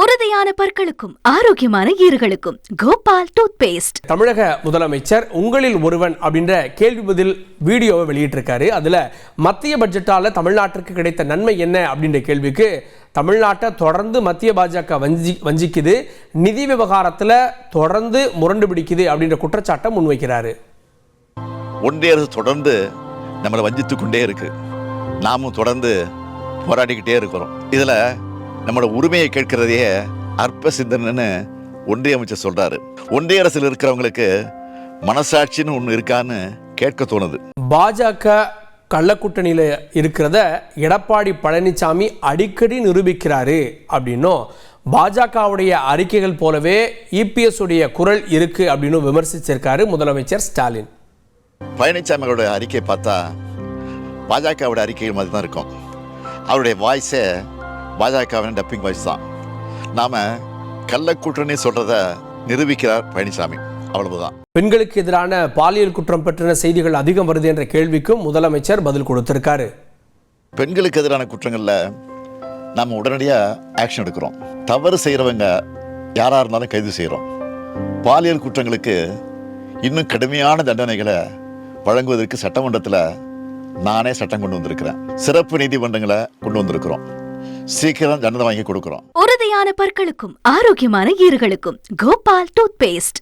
உறுதியான பற்களுக்கும் ஆரோக்கியமான ஈறுகளுக்கும் Gopal tooth paste. தமிழக முதலமைச்சர் உங்களில் ஒருவன் அப்படின்ற கேள்வி பதில் வீடியோவை வெளியிட்டிருக்காரு. அதுல மத்திய பட்ஜெட்டால தமிழ்நாட்டிற்கு கிடைத்த நன்மை என்ன அப்படின்ற கேள்விக்கு தமிழ்நாட்டை தொடர்ந்து மத்திய பாஜக வஞ்சிக்குது, நிதி விவகாரத்துல தொடர்ந்து முரண்டு பிடிக்குது அப்படின்ற குற்றச்சாட்டை முன்வைக்கிறாரு. ஒன்றிய அரசு தொடர்ந்து நம்மளை வஞ்சித்து கொண்டே இருக்கு, நாமும் தொடர்ந்து போராடிக்கிட்டே இருக்கிறோம். இதுல நம்மளோட உரிமையை கேட்கிறதையே அற்ப சிந்தனைன்னு ஒன்றிய அமைச்சர் சொல்றாரு. ஒன்றிய அரசில் இருக்கிறவங்களுக்கு மனசாட்சின்னு ஒன்று இருக்கான்னு கேட்க தோணுது. பாஜக கள்ளக்கூட்டணியில இருக்கிறத எடப்பாடி பழனிசாமி அடிக்கடி நிரூபிக்கிறாரு அப்படின்னும், பாஜகவுடைய அறிக்கைகள் போலவே இபிஎஸ் உடைய குரல் இருக்கு அப்படின்னு விமர்சிச்சிருக்காரு முதலமைச்சர் ஸ்டாலின். பழனிசாமியோட அறிக்கையை பார்த்தா பாஜகவோட அறிக்கைகள் மாதிரி தான் இருக்கும். அவருடைய வாய்ஸே பாஜகவின் டப்பிங் வாய்ஸ் தான். நாம கள்ளக்கூட்டணி சொல்றத நிரூபிக்கிறார் பழனிசாமி, அவ்வளவுதான். பெண்களுக்கு எதிரான பாலியல் குற்றம் பற்றின செய்திகள் அதிகம் வருது என்ற கேள்விக்கும் முதலமைச்சர் பதில் கொடுத்திருக்காரு. பெண்களுக்கு எதிரான குற்றங்கள்ல நாம உடனடியாக ஆக்ஷன் எடுக்கிறோம். தவறு செய்யறவங்க யாரா இருந்தாலும் கைது செய்யறோம். பாலியல் குற்றங்களுக்கு இன்னும் கடுமையான தண்டனைகளை வழங்குவதற்கு சட்டமன்றத்தில் நானே சட்டம் கொண்டு வந்திருக்கிறேன். சிறப்பு நீதிமன்றங்களை கொண்டு வந்திருக்கிறோம். சீக்கிரம் தண்டனை வாங்கி கொடுக்கிறோம். உறுதியான பற்களுக்கும் ஆரோக்கியமான ஈறுகளுக்கும் கோபால் டூத் பேஸ்ட்.